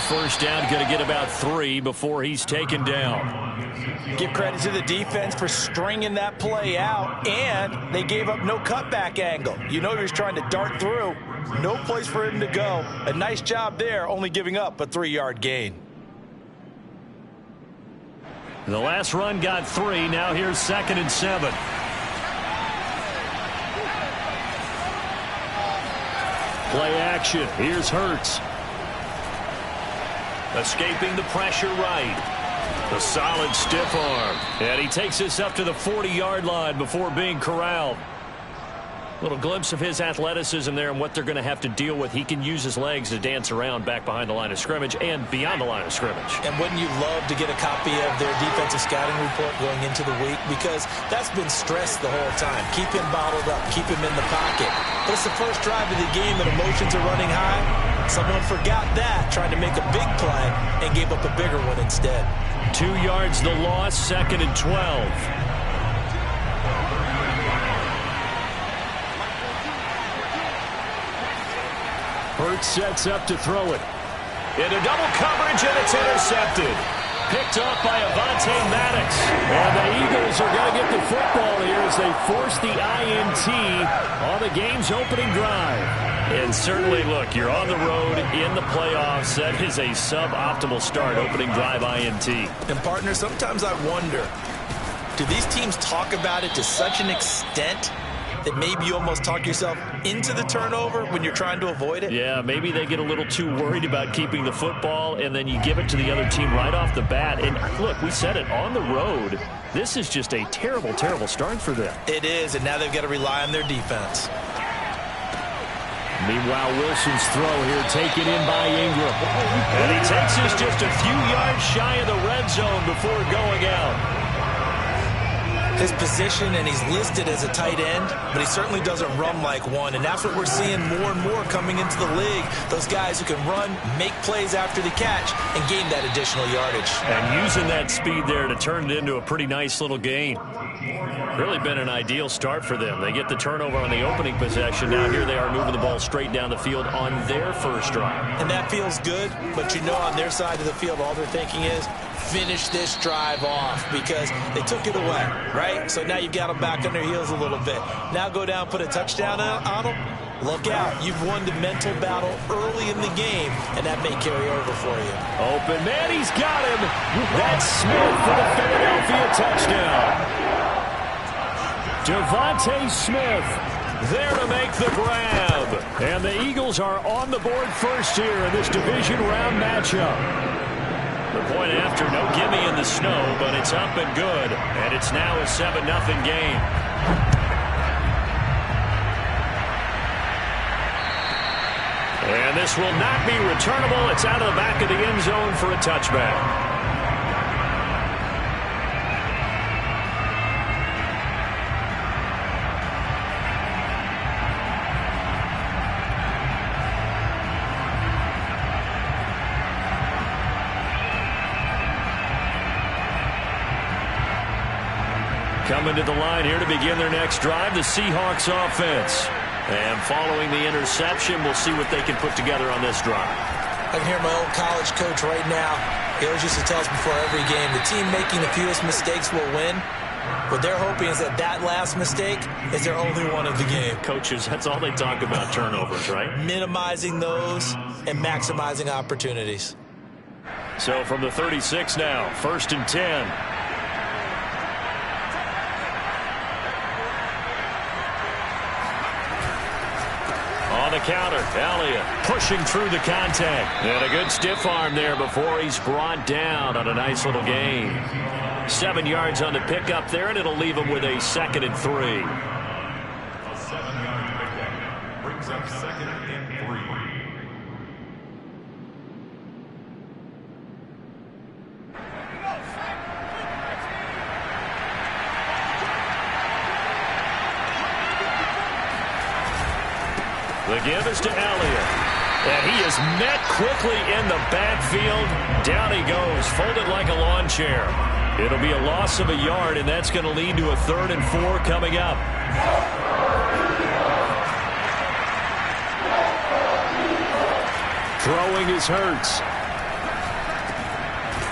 first down. Going to get about 3 before he's taken down. Give credit to the defense for stringing that play out, and they gave up no cutback angle. You know he was trying to dart through. No place for him to go. A nice job there, only giving up a 3-yard gain. The last run got 3. Now here's 2nd and 7. Play action. Here's Hurts. Escaping the pressure right. A solid stiff arm. And he takes this up to the 40-yard line before being corralled. Little glimpse of his athleticism there and what they're going to have to deal with. He can use his legs to dance around back behind the line of scrimmage and beyond the line of scrimmage. And wouldn't you love to get a copy of their defensive scouting report going into the week? Because that's been stressed the whole time. Keep him bottled up. Keep him in the pocket. But it's the first drive of the game and emotions are running high. Someone forgot that, tried to make a big play, and gave up a bigger one instead. 2 yards the loss, 2nd and 12. Hurts sets up to throw it. Into double coverage, and it's intercepted. Picked up by Avonte Maddox. And the Eagles are going to get the football here as they force the INT on the game's opening drive. And certainly, look, you're on the road in the playoffs. That is a suboptimal start, opening drive INT. And, partner, sometimes I wonder, do these teams talk about it to such an extent that maybe you almost talk yourself into the turnover when you're trying to avoid it? Yeah, maybe they get a little too worried about keeping the football, and then you give it to the other team right off the bat. And look, we said it, on the road, this is just a terrible, terrible start for them. It is, and now they've got to rely on their defense. Meanwhile, Wilson's throw here taken in by Ingram. And he takes this just a few yards shy of the red zone before going out. His position, and he's listed as a tight end, but he certainly doesn't run like one, and that's what we're seeing more and more coming into the league. Those guys who can run, make plays after the catch, and gain that additional yardage. And using that speed there to turn it into a pretty nice little gain. Really been an ideal start for them. They get the turnover on the opening possession. Now here they are moving the ball straight down the field on their first drive. And that feels good, but you know on their side of the field all they're thinking is, finish this drive off, because they took it away, right? So now you've got them back on their heels a little bit. Now go down, put a touchdown on them. Look out. You've won the mental battle early in the game, and that may carry over for you. Open man, he's got him. That's Smith for the Philadelphia touchdown. Devontae Smith there to make the grab. And the Eagles are on the board first here in this division round matchup. The point after, no gimme in the snow, but it's up and good. And it's now a 7-0 game. And this will not be returnable. It's out of the back of the end zone for a touchback. Coming to the line here to begin their next drive, the Seahawks offense. And following the interception, we'll see what they can put together on this drive. I can hear my old college coach right now. He always used to tell us before every game, the team making the fewest mistakes will win. What they're hoping is that that last mistake is their only one of the game. Coaches, that's all they talk about, turnovers, right? Minimizing those and maximizing opportunities. So from the 36 now, 1st and 10. On the counter, Elliott pushing through the contact. And a good stiff arm there before he's brought down on a nice little gain. 7 yards on the pickup there, and it'll leave him with a 2nd and 3. A 7-yard pickup brings up 2nd and 3. The give is to Elliott. And he is met quickly in the backfield. Down he goes, folded like a lawn chair. It'll be a loss of a yard, and that's going to lead to a 3rd and 4 coming up. Throwing is Hurts.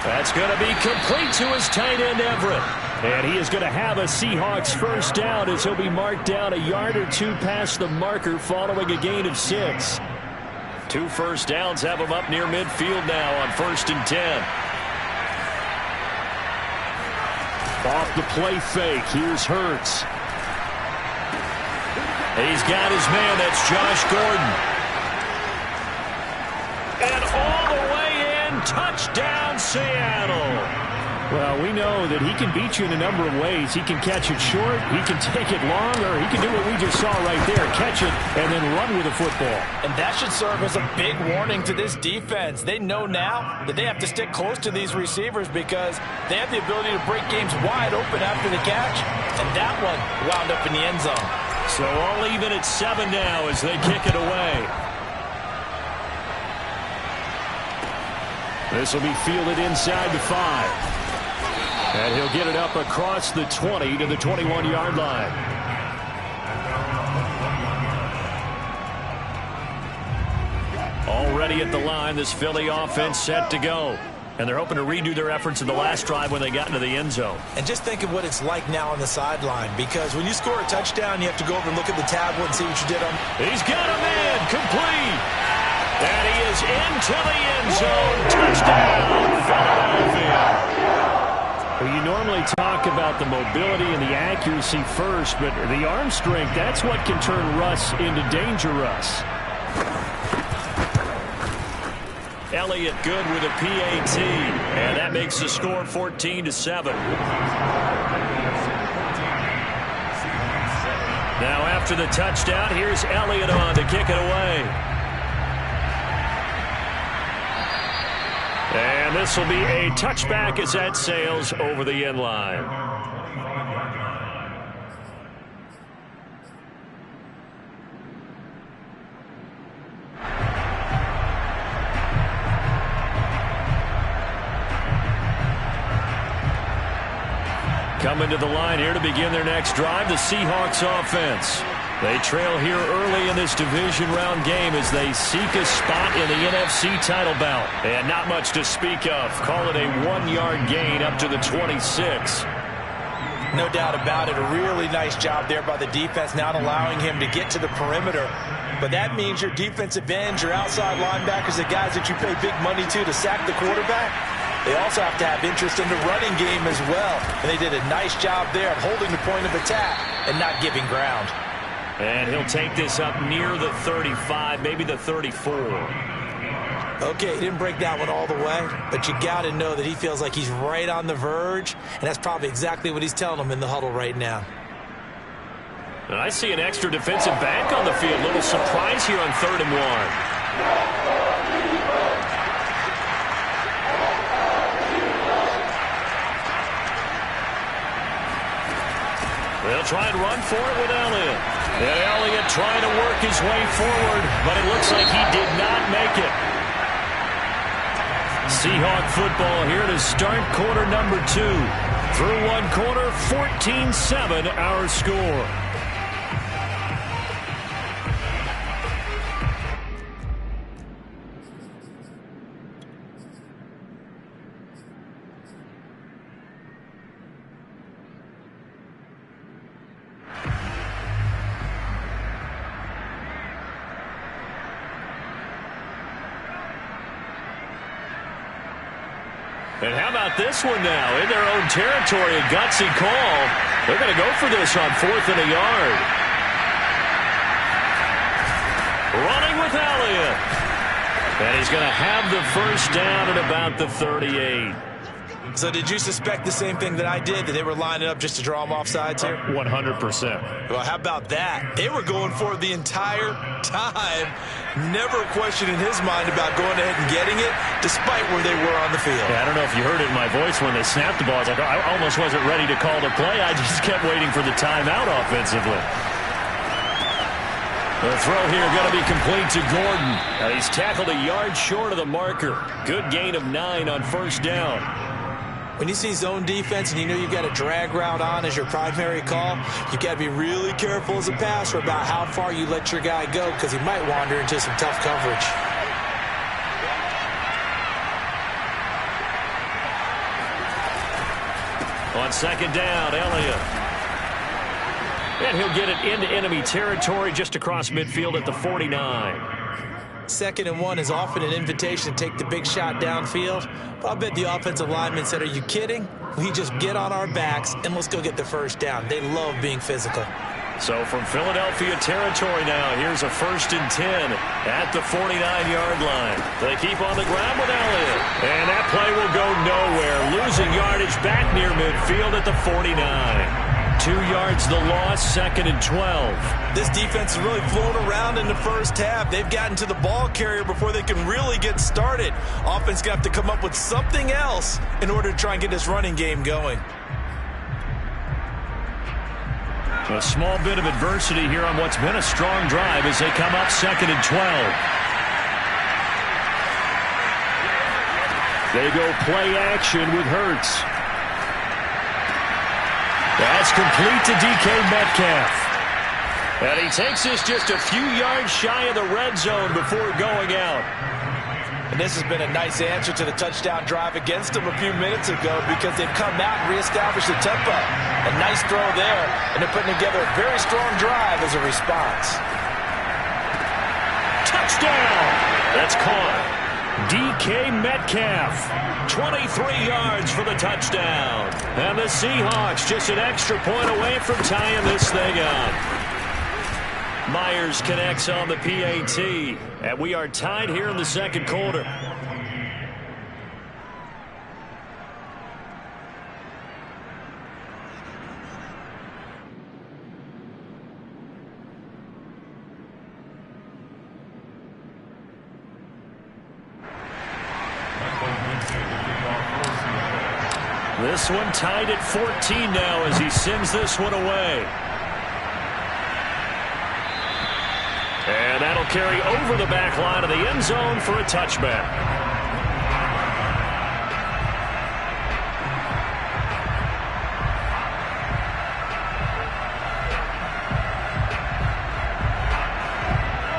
That's going to be complete to his tight end, Everett. And he is going to have a Seahawks first down as he'll be marked down a yard or two past the marker following a gain of 6. 2 first downs have him up near midfield now on 1st and 10. Off the play fake, here's Hurts. He's got his man, that's Josh Gordon. And all the way in, touchdown Seattle. Well, we know that he can beat you in a number of ways. He can catch it short, he can take it long, or he can do what we just saw right there, catch it and then run with the football. And that should serve as a big warning to this defense. They know now that they have to stick close to these receivers because they have the ability to break games wide open after the catch. And that one wound up in the end zone. So all even at 7 now as they kick it away. This will be fielded inside the 5. And he'll get it up across the 20 to the 21-yard line. Already at the line, this Philly offense set to go. And they're hoping to redo their efforts in the last drive when they got into the end zone. And just think of what it's like now on the sideline, because when you score a touchdown, you have to go over and look at the tablet and see what you did on. He's got a man, complete. And he is into the end zone. Touchdown, Philadelphia. Well, you normally talk about the mobility and the accuracy first, but the arm strength, that's what can turn Russ into danger Russ. Elliott good with a PAT, and that makes the score 14-7. Now after the touchdown, here's Elliott on to kick it away. And this will be a touchback as that sails over the end line. Coming to the line here to begin their next drive, the Seahawks offense. They trail here early in this division round game as they seek a spot in the NFC title bout. And not much to speak of. Call it a 1-yard gain up to the 26. No doubt about it. A really nice job there by the defense, not allowing him to get to the perimeter. But that means your defensive ends, your outside linebackers, the guys that you pay big money to sack the quarterback, they also have to have interest in the running game as well. And they did a nice job there of holding the point of attack and not giving ground. And he'll take this up near the 35, maybe the 34. Okay, he didn't break that one all the way, but you got to know that he feels like he's right on the verge, and that's probably exactly what he's telling them in the huddle right now. And I see an extra defensive back on the field. Little surprise here on 3rd and 1. They'll try and run for it with Elliott. And Elliott trying to work his way forward, but it looks like he did not make it. Seahawk football here to start quarter number 2. Through one quarter, 14-7 our score. And how about this one now? In their own territory, a gutsy call. They're going to go for this on 4th and a yard. Running with Elliott. And he's going to have the first down at about the 38. So did you suspect the same thing that I did, that they were lining up just to draw him off sides here? 100%. Well, how about that? They were going for it the entire time. Never a question in his mind about going ahead and getting it, despite where they were on the field. Yeah, I don't know if you heard it in my voice when they snapped the ball. I was like, I almost wasn't ready to call the play. I just kept waiting for the timeout offensively. The throw here going to be complete to Gordon. Now he's tackled a yard short of the marker. Good gain of 9 on first down. When you see zone defense and you know you've got a drag route on as your primary call, you've got to be really careful as a passer about how far you let your guy go, because he might wander into some tough coverage. On second down, Elliott. And he'll get it into enemy territory just across midfield at the 49. 2nd and 1 is often an invitation to take the big shot downfield. But I bet the offensive lineman said, are you kidding? We just get on our backs and let's go get the first down. They love being physical. So from Philadelphia territory now, here's a 1st and 10 at the 49-yard line. They keep on the ground with Elliott. And that play will go nowhere. Losing yardage back near midfield at the 49. 2 yards the loss, 2nd and 12. This defense is really flown around in the first half. They've gotten to the ball carrier before they can really get started. Offense going to have to come up with something else in order to try and get this running game going. A small bit of adversity here on what's been a strong drive as they come up 2nd and 12. They go play action with Hurts. That's complete to DK Metcalf. And he takes this just a few yards shy of the red zone before going out. And this has been a nice answer to the touchdown drive against them a few minutes ago because they've come out and reestablished the tempo. A nice throw there, and they're putting together a very strong drive as a response. Touchdown! That's caught. DK Metcalf, 23 yards for the touchdown. And the Seahawks just an extra point away from tying this thing up. Myers connects on the PAT, and we are tied here in the 2nd quarter. This one tied at 14 now as he sends this one away. And that'll carry over the back line of the end zone for a touchback.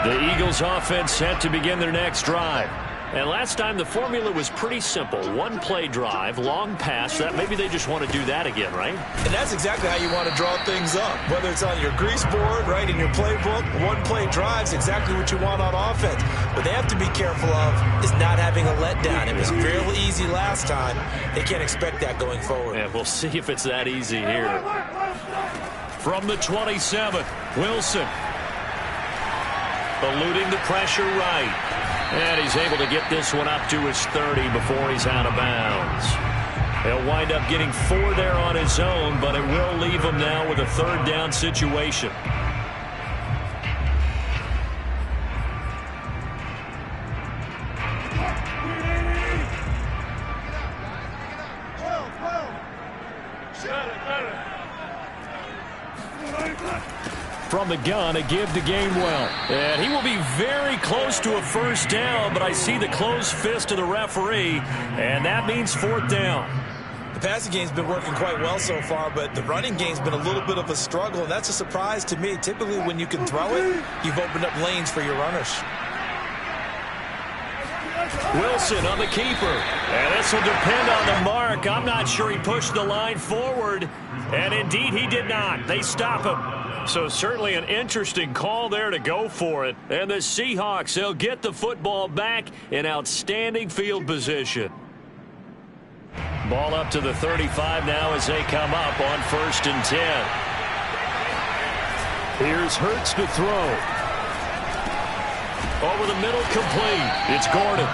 The Eagles offense set to begin their next drive. And last time the formula was pretty simple. 1 play drive, long pass. That maybe they just want to do that again, right? And that's exactly how you want to draw things up. Whether it's on your grease board, right, in your playbook, 1 play drive is exactly what you want on offense. What they have to be careful of is not having a letdown. It was fairly easy last time. They can't expect that going forward. Yeah, we'll see if it's that easy here. From the 27, Wilson. Eluding the pressure right. And he's able to get this one up to his 30 before he's out of bounds. He'll wind up getting 4 there on his own, but it will leave him now with a 3rd down situation. From the gun, a give to Gainwell. And he will be very close to a 1st down, but I see the closed fist of the referee, and that means 4th down. The passing game's been working quite well so far, but the running game's been a little bit of a struggle, and that's a surprise to me. Typically, when you can throw it, you've opened up lanes for your runners. Wilson on the keeper. And this will depend on the mark. I'm not sure he pushed the line forward, and indeed he did not. They stop him. So certainly an interesting call there to go for it. And the Seahawks, they'll get the football back in outstanding field position. Ball up to the 35 now as they come up on 1st and 10. Here's Hurts to throw. Over the middle, complete. It's Gordon.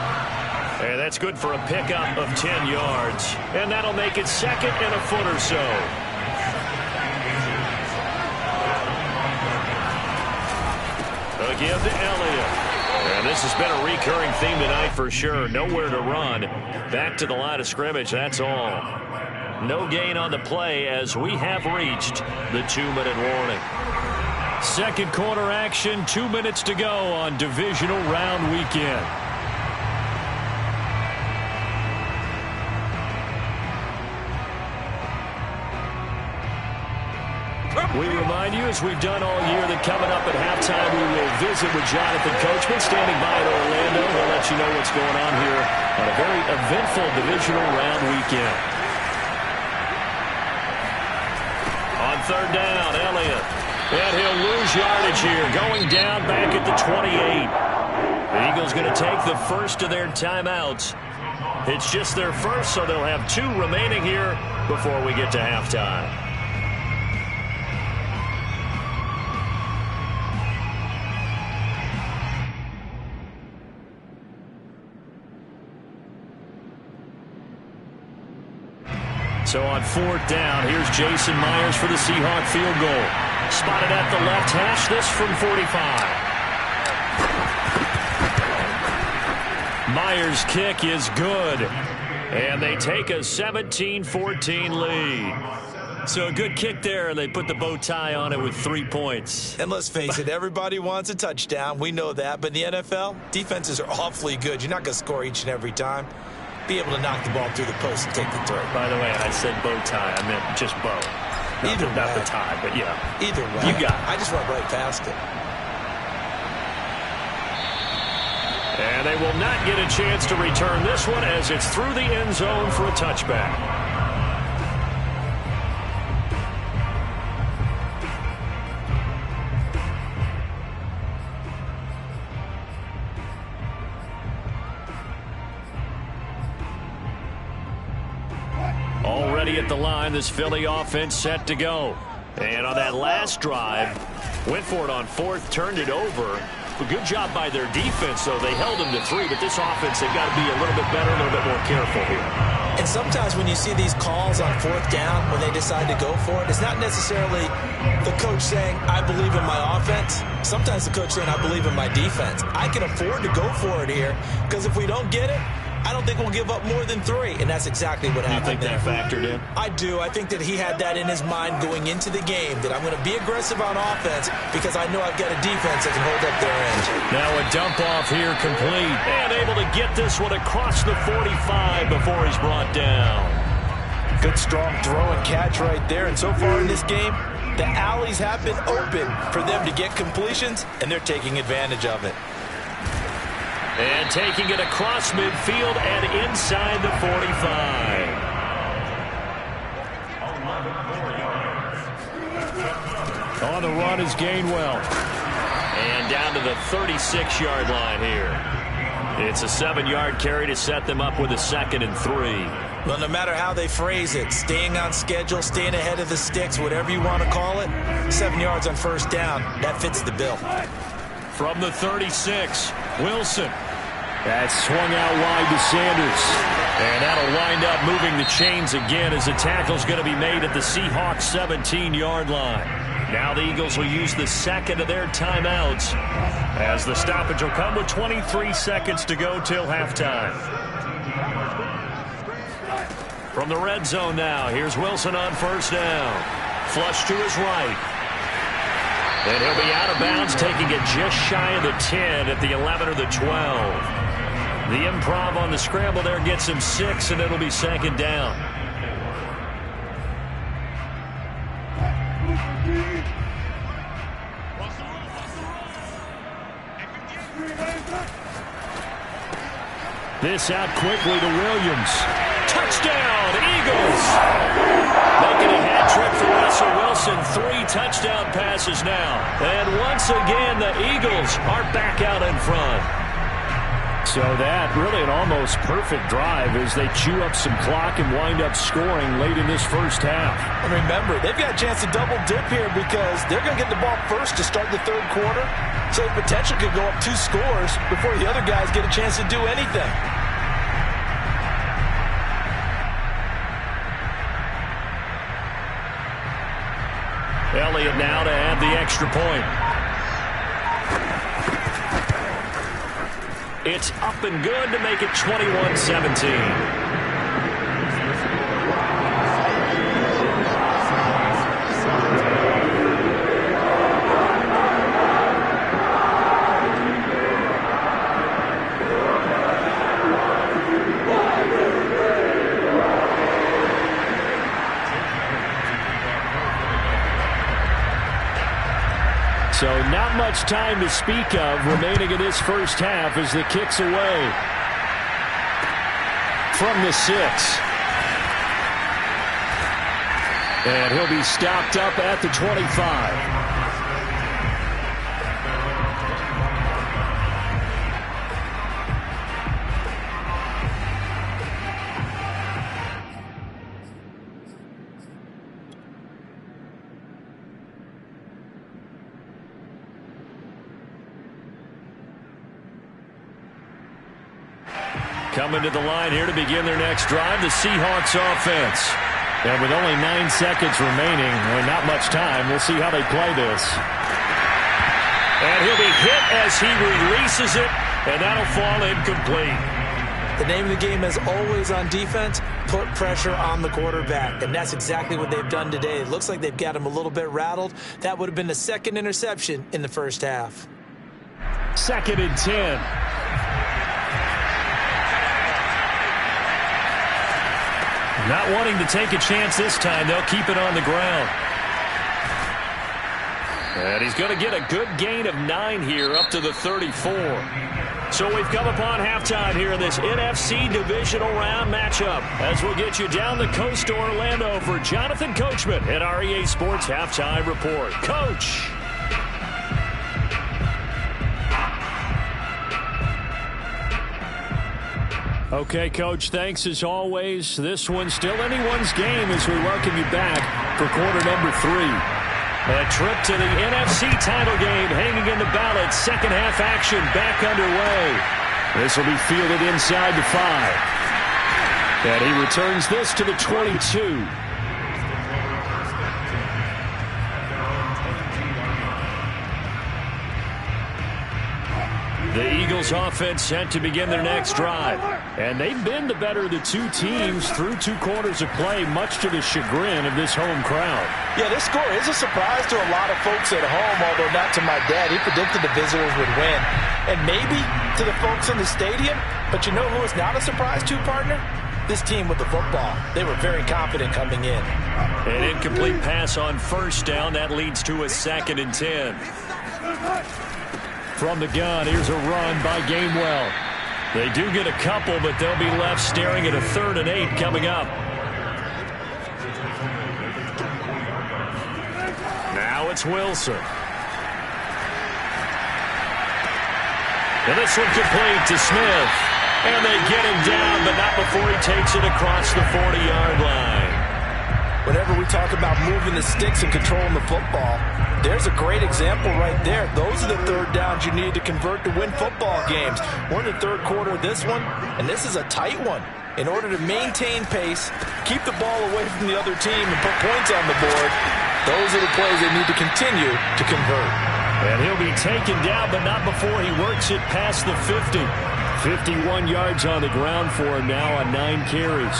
And that's good for a pickup of 10 yards. And that'll make it 2nd and a foot or so. A give to Elliott. And this has been a recurring theme tonight for sure. Nowhere to run. Back to the line of scrimmage, that's all. No gain on the play as we have reached the 2-minute warning. 2nd quarter action, 2 minutes to go on divisional round weekend. We remind you, as we've done all year, that coming up at halftime, we will visit with Jonathan Coachman, standing by in Orlando. He'll let you know what's going on here on a very eventful divisional round weekend. third down. Elliott. And he'll lose yardage here. Going down back at the 28. The Eagles going to take the first of their timeouts. It's just their first, so they'll have 2 remaining here before we get to halftime. So on 4th down, here's Jason Myers for the Seahawk field goal. Spotted at the left hash, this from 45. Myers' kick is good. And they take a 17-14 lead. So a good kick there, and they put the bow tie on it with 3 points. And let's face it, everybody wants a touchdown. We know that. But in the NFL, defenses are awfully good. You're not going to score each and every time. Be able to knock the ball through the post and take the throw. By the way, I said bow tie. I meant just bow. Not the tie, but yeah. Either way. You got it. I just went right past it. And they will not get a chance to return this one as it's through the end zone for a touchback. Already at the line, this Philly offense set to go. And on that last drive, went for it on 4th, turned it over. A good job by their defense, though. They held them to 3, but this offense, they've got to be a little bit better, a little bit more careful here. And sometimes when you see these calls on 4th down, when they decide to go for it, it's not necessarily the coach saying, I believe in my offense. Sometimes the coach saying, I believe in my defense. I can afford to go for it here, because if we don't get it, I don't think we'll give up more than 3, and that's exactly what happened there. You think that factored in? I do. I think that he had that in his mind going into the game, that I'm going to be aggressive on offense because I know I've got a defense that can hold up their end. Now a dump off here complete, and able to get this one across the 45 before he's brought down. Good strong throw and catch right there, and so far in this game, the alleys have been open for them to get completions, and they're taking advantage of it. And taking it across midfield and inside the 45. On the run is Gainwell. And down to the 36-yard line here. It's a 7-yard carry to set them up with a 2nd and 3. Well, no matter how they phrase it, staying on schedule, staying ahead of the sticks, whatever you want to call it, 7 yards on 1st down, that fits the bill. From the 36, Wilson. That's swung out wide to Sanders. And that'll wind up moving the chains again as the tackle's going to be made at the Seahawks 17-yard line. Now the Eagles will use the 2nd of their timeouts as the stoppage will come with 23 seconds to go till halftime. From the red zone now, here's Wilson on 1st down. Flush to his right. And he'll be out of bounds, taking it just shy of the 10 at the 11 or the 12. The improv on the scramble there gets him 6, and it'll be 2nd down. This out quickly to Williams. Touchdown, Eagles! Making a hat trick for Russell Wilson. 3 touchdown passes now. And once again, the Eagles are back out in front. So that really an almost perfect drive as they chew up some clock and wind up scoring late in this first half. And remember, they've got a chance to double dip here because they're going to get the ball first to start the 3rd quarter. So the potential could go up 2 scores before the other guys get a chance to do anything. Elliott now to add the extra point. It's up and good to make it 21-17. So not much time to speak of remaining in this first half as the kick's away from the 6. And he'll be stopped up at the 25. Coming to the line here to begin their next drive, the Seahawks offense. And with only 9 seconds remaining, and not much time, we'll see how they play this. And he'll be hit as he releases it, and that'll fall incomplete. The name of the game is always on defense, put pressure on the quarterback. And that's exactly what they've done today. It looks like they've got him a little bit rattled. That would have been the second interception in the first half. 2nd and 10. Not wanting to take a chance this time. They'll keep it on the ground. And he's going to get a good gain of 9 here up to the 34. So we've come upon halftime here in this NFC Divisional Round matchup as we'll get you down the coast to Orlando for Jonathan Coachman at our EA Sports Halftime Report. Coach. Okay, Coach, thanks as always. This one's still anyone's game as we welcome you back for quarter number 3. A trip to the NFC title game hanging in the balance. Second half action back underway. This will be fielded inside the 5. And he returns this to the 22. The Eagles offense set to begin their next drive. And they've been the better of the two teams through 2 quarters of play, much to the chagrin of this home crowd. Yeah, this score is a surprise to a lot of folks at home, although not to my dad. He predicted the visitors would win. And maybe to the folks in the stadium. But you know who is not a surprise to, partner? This team with the football. They were very confident coming in. An incomplete pass on first down. That leads to a 2nd and 10. From the gun, here's a run by Gainwell. They do get a couple, but they'll be left staring at a 3rd and 8 coming up. Now it's Wilson. And this one complete to Smith. And they get him down, but not before he takes it across the 40-yard line. Whenever we talk about moving the sticks and controlling the football, there's a great example right there. Those are the 3rd downs you need to convert to win football games. We're in the 3rd quarter of this one, and this is a tight one. In order to maintain pace, keep the ball away from the other team, and put points on the board, those are the plays they need to continue to convert. And he'll be taken down, but not before he works it past the 50. 51 yards on the ground for him now on 9 carries.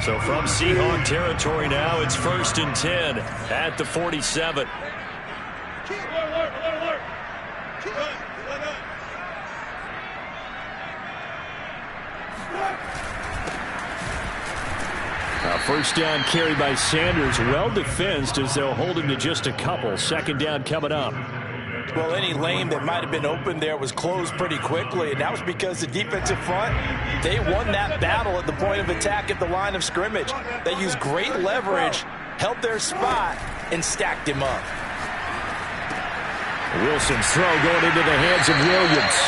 So from Seahawk territory now, it's 1st and 10 at the 47. First down carry by Sanders, well defensed as they'll hold him to just a couple. 2nd down coming up. Well, any lane that might have been open there was closed pretty quickly, and that was because the defensive front, they won that battle at the point of attack at the line of scrimmage. They used great leverage, held their spot, and stacked him up. Wilson's throw going into the hands of Williams.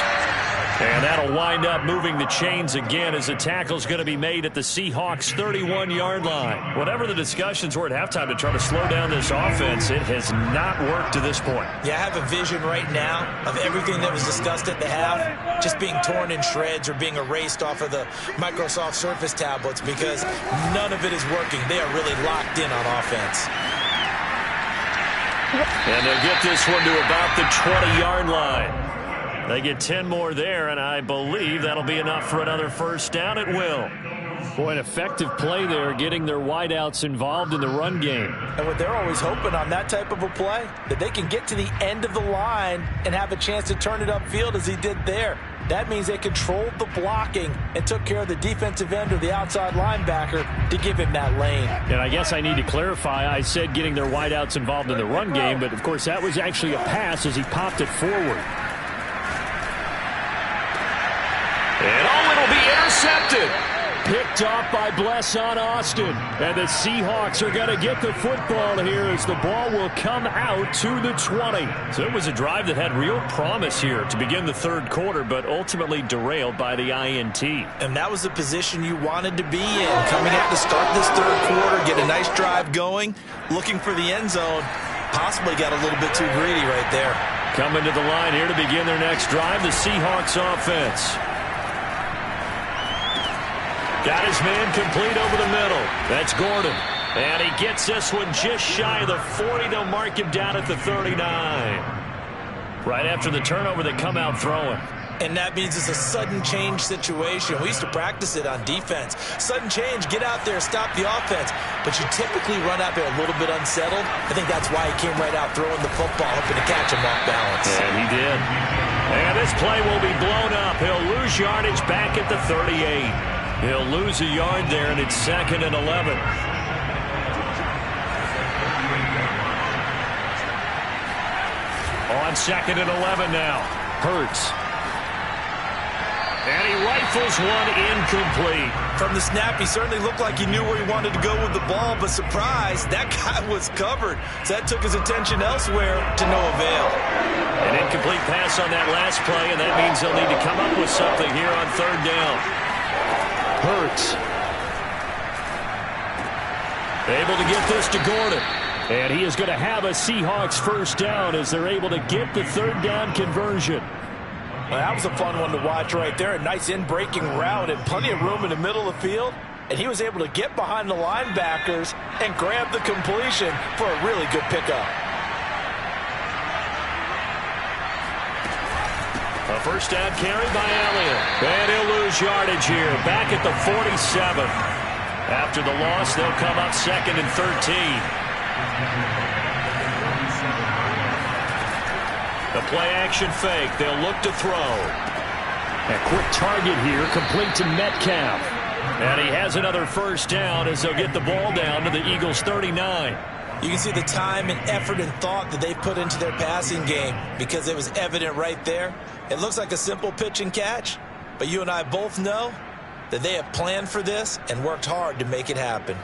And that'll wind up moving the chains again as the tackle's going to be made at the Seahawks' 31-yard line. Whatever the discussions were at halftime to try to slow down this offense, it has not worked to this point. Yeah, I have a vision right now of everything that was discussed at the half just being torn in shreds or being erased off of the Microsoft Surface tablets because none of it is working. They are really locked in on offense. And they'll get this one to about the 20-yard line. They get 10 more there, and I believe that'll be enough for another first down. It will. Boy, an effective play there, getting their wideouts involved in the run game. And what they're always hoping on that type of a play, that they can get to the end of the line and have a chance to turn it upfield as he did there. That means they controlled the blocking and took care of the defensive end or the outside linebacker to give him that lane. And I guess I need to clarify, I said getting their wideouts involved in the run game, but of course that was actually a pass as he popped it forward. And it'll be intercepted. Picked Picked off by Blesson Austin. And the Seahawks are going to get the football here as the ball will come out to the 20. So it was a drive that had real promise here to begin the third quarter, but ultimately derailed by the INT. And that was the position you wanted to be in. Coming out to start this third quarter, get a nice drive going, looking for the end zone. Possibly got a little bit too greedy right there. Coming to the line here to begin their next drive, the Seahawks offense. Got his man complete over the middle. That's Gordon. And he gets this one just shy of the 40. They'll mark him down at the 39. Right after the turnover, they come out throwing. And that means it's a sudden change situation. We used to practice it on defense. Sudden change, get out there, stop the offense. But you typically run out there a little bit unsettled. I think that's why he came right out throwing the football, hoping to catch him off balance. And he did. And this play will be blown up. He'll lose yardage back at the 38. He'll lose a yard there, and it's 2nd and 11. On 2nd and 11 now. Hurts. And he rifles one incomplete. From the snap, he certainly looked like he knew where he wanted to go with the ball, but surprise, that guy was covered. So that took his attention elsewhere to no avail. An incomplete pass on that last play, and that means they'll need to come up with something here on third down. Hurts. Able to get this to Gordon. And he is going to have a Seahawks first down as they're able to get the third down conversion. Well, that was a fun one to watch right there. A nice in-breaking route and plenty of room in the middle of the field. And he was able to get behind the linebackers and grab the completion for a really good pickup. A first down carry by Elliott. And he'll lose yardage here. Back at the 47. After the loss, they'll come up 2nd and 13. The play-action fake. They'll look to throw. A quick target here, complete to Metcalf. And he has another first down as they'll get the ball down to the Eagles' 39. You can see the time and effort and thought that they put into their passing game because it was evident right there. It looks like a simple pitch and catch, but you and I both know that they have planned for this and worked hard to make it happen.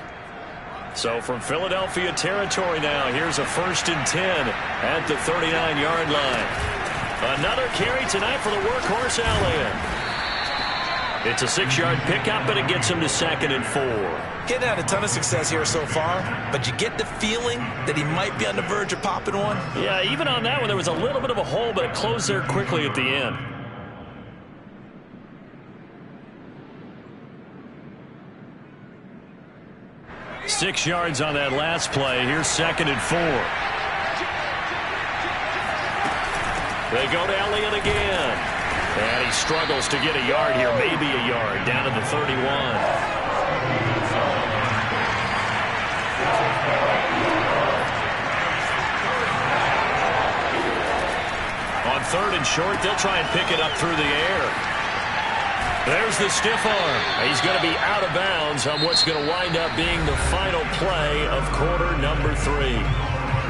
So from Philadelphia territory now, here's a 1st and 10 at the 39-yard line. Another carry tonight for the workhorse Elliott. It's a 6-yard pickup, and it gets him to 2nd and 4. Getting had a ton of success here so far, but you get the feeling that he might be on the verge of popping one. Yeah, even on that one, there was a little bit of a hole, but it closed there quickly at the end. Six yards on that last play. Here's 2nd and 4. They go to Elliott again. And he struggles to get a yard here, maybe a yard, down to the 31. On 3rd and short, they'll try and pick it up through the air. There's the stiff arm. He's going to be out of bounds on what's going to wind up being the final play of quarter number 3.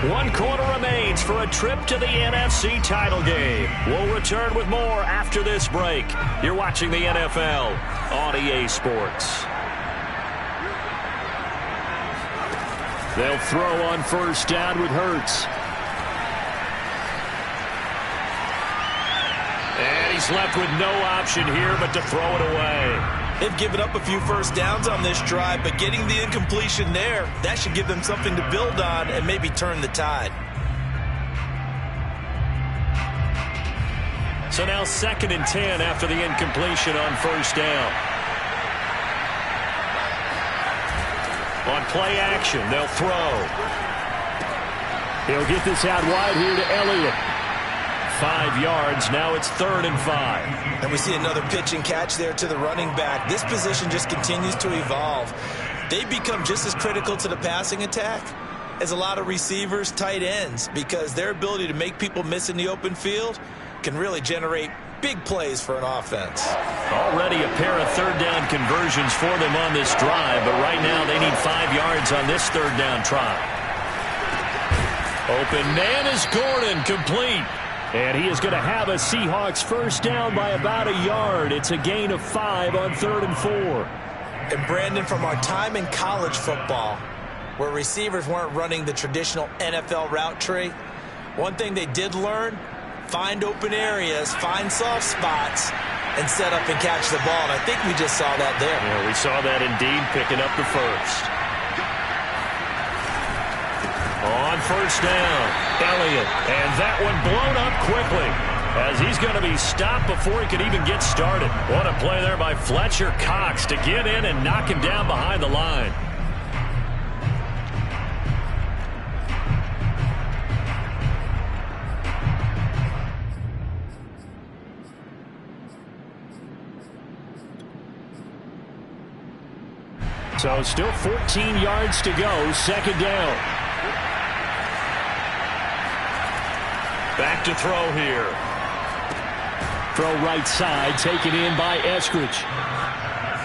1 quarter remains for a trip to the NFC title game. We'll return with more after this break. You're watching the NFL on EA Sports. They'll throw on first down with Hurts. And he's left with no option here but to throw it away. They've given up a few first downs on this drive, but getting the incompletion there, that should give them something to build on and maybe turn the tide. So now 2nd and 10 after the incompletion on first down. On play action, they'll throw. He'll get this out wide here to Elliott. 5 yards. Now it's 3rd and 5. And we see another pitch and catch there to the running back. This position just continues to evolve. They become just as critical to the passing attack as a lot of receivers, tight ends, because their ability to make people miss in the open field can really generate big plays for an offense. Already a pair of third down conversions for them on this drive, but right now they need 5 yards on this third down try. Open man is Gordon, complete. And he is going to have a Seahawks first down by about a yard. It's a gain of 5 on 3rd and 4. And Brandon, from our time in college football, where receivers weren't running the traditional NFL route tree, one thing they did learn, find open areas, find soft spots, and set up and catch the ball. And I think we just saw that there. Yeah, we saw that indeed, picking up the first. On first down, Elliott. And that one blown up quickly, as he's going to be stopped before he could even get started. What a play there by Fletcher Cox to get in and knock him down behind the line. So still 14 yards to go, second down. Back to throw here. Throw right side, taken in by Eskridge.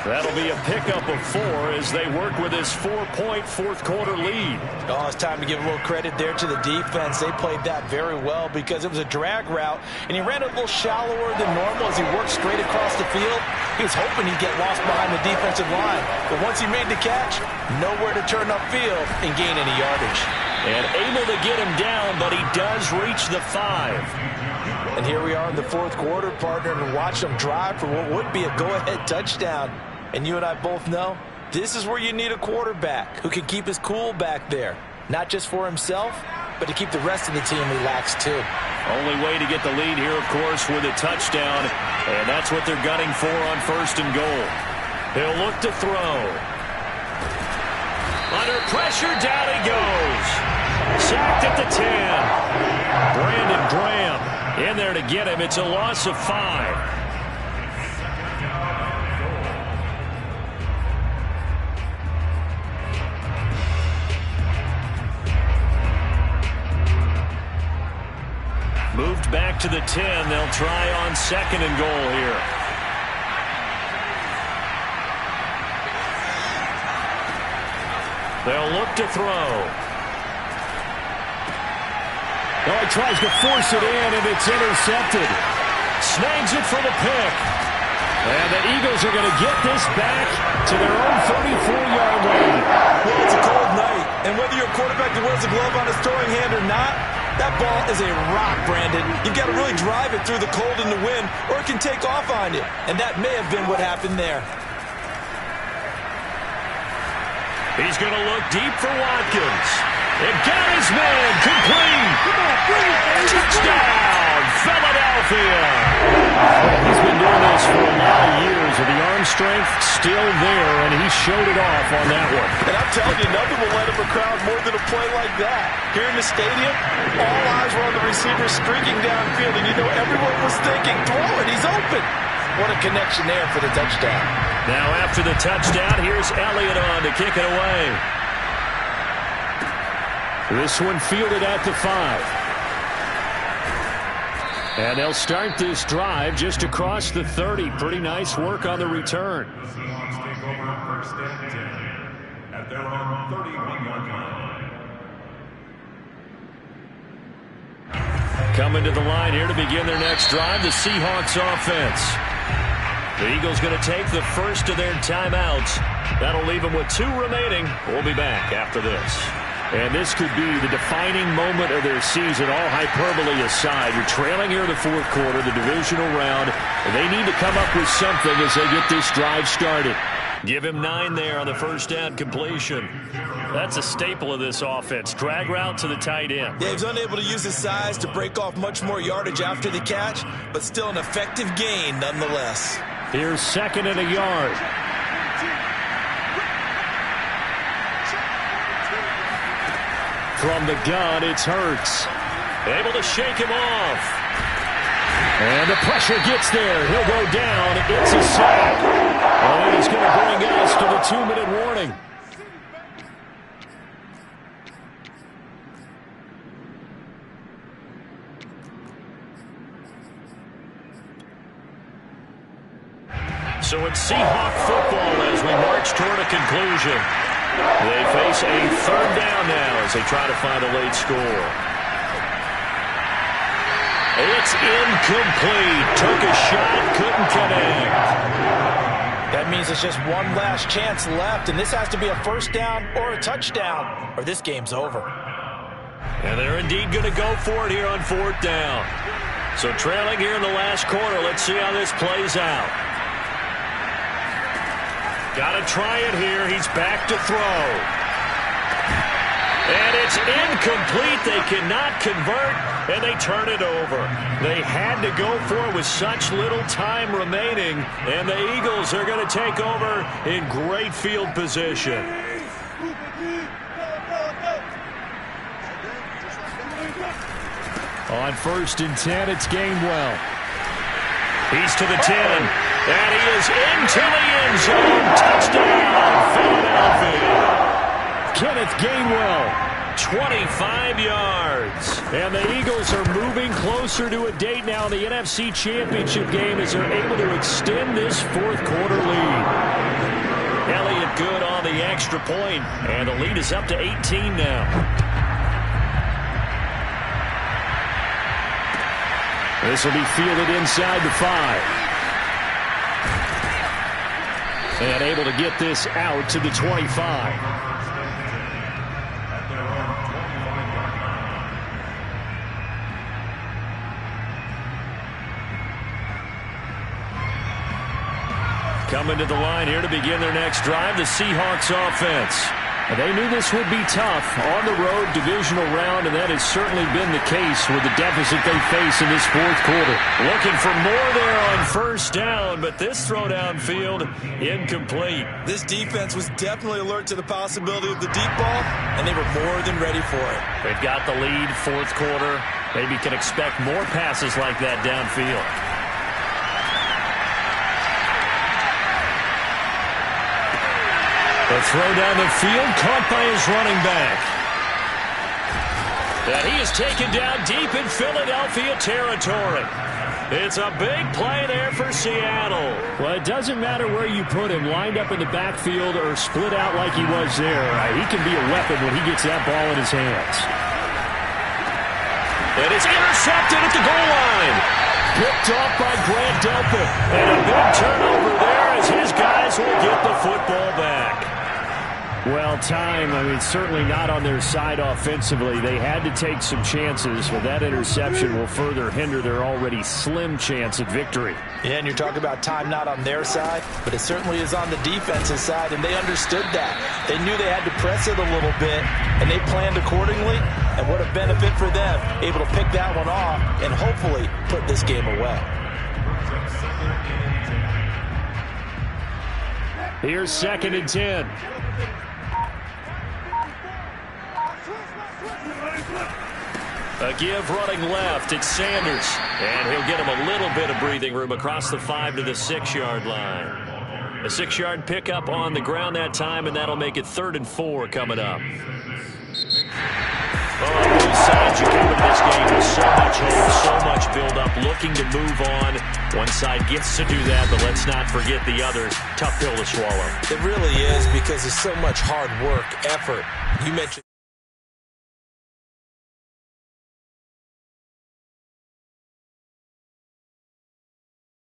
That'll be a pickup of 4 as they work with this 4-point fourth-quarter lead. Oh, it's time to give a little credit there to the defense. They played that very well because it was a drag route, and he ran a little shallower than normal as he worked straight across the field. He was hoping he'd get lost behind the defensive line, but once he made the catch, nowhere to turn upfield and gain any yardage. And able to get him down, but he does reach the 5. And here we are in the fourth quarter, partner, and watch him drive for what would be a go-ahead touchdown. And you and I both know this is where you need a quarterback who can keep his cool back there, not just for himself, but to keep the rest of the team relaxed too. Only way to get the lead here, of course, with a touchdown, and that's what they're gunning for on first and goal. He'll look to throw. Under pressure, down he goes. Sacked at the 10. Brandon Graham in there to get him. It's a loss of 5. Moved back to the 10. They'll try on second and goal here. They'll look to throw. Oh, he tries to force it in, and it's intercepted. Snags it for the pick. And the Eagles are going to get this back to their own 34-yard line. Well, it's a cold night, and whether you're a quarterback that wears a glove on his throwing hand or not, that ball is a rock, Brandon. You've got to really drive it through the cold and the wind, or it can take off on you. And that may have been what happened there. He's going to look deep for Watkins. And got his man complete. Touchdown, Philadelphia. He's been doing this for a lot of years, and the arm strength still there, and he showed it off on that one. And I'm telling you, nothing will light up a crowd more than a play like that. Here in the stadium, all eyes were on the receiver streaking downfield, and you know everyone was thinking, throw it, he's open. What a connection there for the touchdown. Now after the touchdown, here's Elliott on to kick it away. This one fielded at the 5. And they'll start this drive just across the 30. Pretty nice work on the return. The Seahawks take over first and 10 at their own 31-yard line. Coming to the line here to begin their next drive, the Seahawks offense. The Eagles going to take the first of their timeouts. That'll leave them with 2 remaining. We'll be back after this. And this could be the defining moment of their season, all hyperbole aside. You're trailing here in the fourth quarter, the divisional round. And they need to come up with something as they get this drive started. Give him 9 there on the first down completion. That's a staple of this offense. Drag route to the tight end. Yeah, he's unable to use his size to break off much more yardage after the catch, but still an effective gain nonetheless. Here's second and a yard. From the gun, it's Hurts. Able to shake him off. And the pressure gets there. He'll go down. It's a sack. Oh, he's going to bring us to the 2-minute warning. So it's Seahawk football as we march toward a conclusion. They face a third down now as they try to find a late score. It's incomplete. Took a shot, couldn't connect. That means it's just one last chance left, and this has to be a first down or a touchdown, or this game's over. And they're indeed going to go for it here on 4th down. So trailing here in the last quarter. Let's see how this plays out. Got to try it here. He's back to throw. And it's incomplete. They cannot convert, and they turn it over. They had to go for it with such little time remaining, and the Eagles are going to take over in great field position. On 1st and 10, it's Gainwell. He's to the 10, and he is into the end zone. Touchdown, Philadelphia. Kenneth Gainwell, 25 yards. And the Eagles are moving closer to a date now in the NFC Championship game as they're able to extend this 4th quarter lead. Elliott good on the extra point, and the lead is up to 18 now. This will be fielded inside the 5. And able to get this out to the 25. Coming to the line here to begin their next drive, the Seahawks offense. They knew this would be tough on the road, divisional round, and that has certainly been the case with the deficit they face in this 4th quarter. Looking for more there on 1st down, but this throw downfield incomplete. This defense was definitely alert to the possibility of the deep ball, and they were more than ready for it. They've got the lead, 4th quarter. Maybe can expect more passes like that downfield. The throw down the field, caught by his running back. And he is taken down deep in Philadelphia territory. It's a big play there for Seattle. Well, it doesn't matter where you put him, lined up in the backfield or split out like he was there. He can be a weapon when he gets that ball in his hands. And it's intercepted at the goal line. Picked off by Grant Delpit. And a big turnover there as his guys will get the football back. Well, time, certainly not on their side offensively. They had to take some chances, but that interception will further hinder their already slim chance at victory. Yeah, and you're talking about time not on their side, but it certainly is on the defensive side, and they understood that. They knew they had to press it a little bit, and they planned accordingly, and what a benefit for them, able to pick that one off and hopefully put this game away. Here's 2nd and 10. A give running left. It's Sanders. And he'll get him a little bit of breathing room across the 5 to the 6-yard line. A 6-yard pickup on the ground that time, and that'll make it 3rd and 4 coming up. Well, on both sides, you come into this game with so much hope, so much build-up, looking to move on. One side gets to do that, but let's not forget the others. Tough pill to swallow. It really is, because it's so much hard work, effort. You mentioned